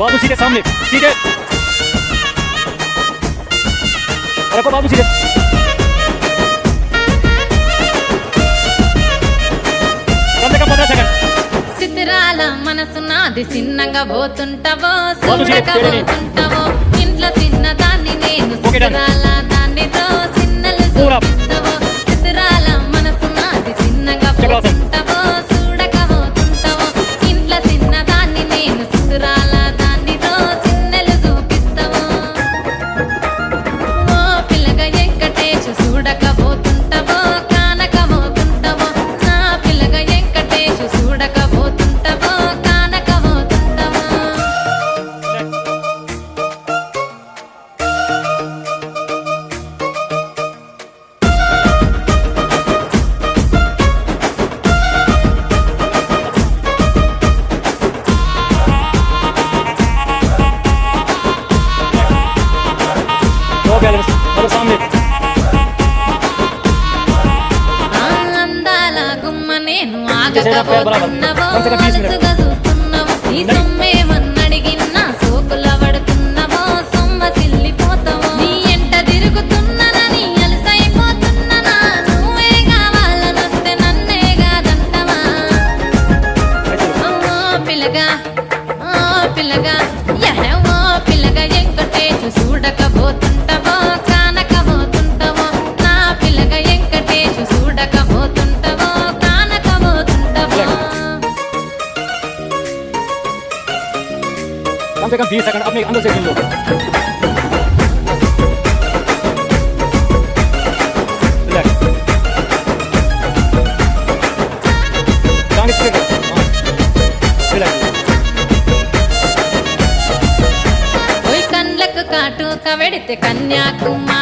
बाबू सीधे सामने, सीधे रखो बाबू सीधे। कम से कम 15 सेकंड। సిద్ధరాల మనసు నాది చిన్నగా పోతుంటావో బాబు సీధే, చూడక పోతుంటావో ఇంట్లో చిన్నదాన్ని నేను ఓకే డన్. సిద్ధరాల దాన్నితో చిన్నలు పూరా. చూపిస్తావో సిద్ధరాల మనసు నాది చిన్నగా చెప్పు రాసం. పోతుంటావో చూడక పోతుంటావో ఇంట్లో చిన్నదాన్ని నేను సిద్ధరాల దాన్నితో చిన్నలు చూపిస్తావో ఓ పిల్లగా వెంకటేశు చూడక పోతుంటావో కానక పోతుంటావో నా పిల్లగా వెంకటేశు చూడక పోతుంటావో కానక పోతుంటావో नो बैलेंस, चलो सामने। ఆ అందాల గుమ్మ నేను చేసేనా పేరు బరాబర్. ఆగకపోతున్నావో కొంచెం confuse ఉంది. అలసుగా చూస్తున్నావో నీ సొమ్మేమన్నడిగినా సోకుల పడుతున్నావో సొమ్మ సిల్లిపోతావో నీ ఎంట తిరుగుతున్నానని అలసైపోతున్నానా నువ్వే కావాలనొస్తే నన్నే కాదంటవా ఓ పిల్లగా ఓ పిల్లగా యహ ఓ పిల్లగా వెంకటేశు చూడకపోతుంటావో కానకపోతుంటావో నా పిల్లగా వెంకటేశు చూడకపోతుంటావో కానకపోతుంటావో कम से कम 20 सेकंड अपने अंदर से गिन लो। रिलैक्स। टांग स्ट्रेट रखो। हाँ। रिलैक्स। ఓయ్ కండ్లకు కాటుక వెడితే కన్యాకుమారి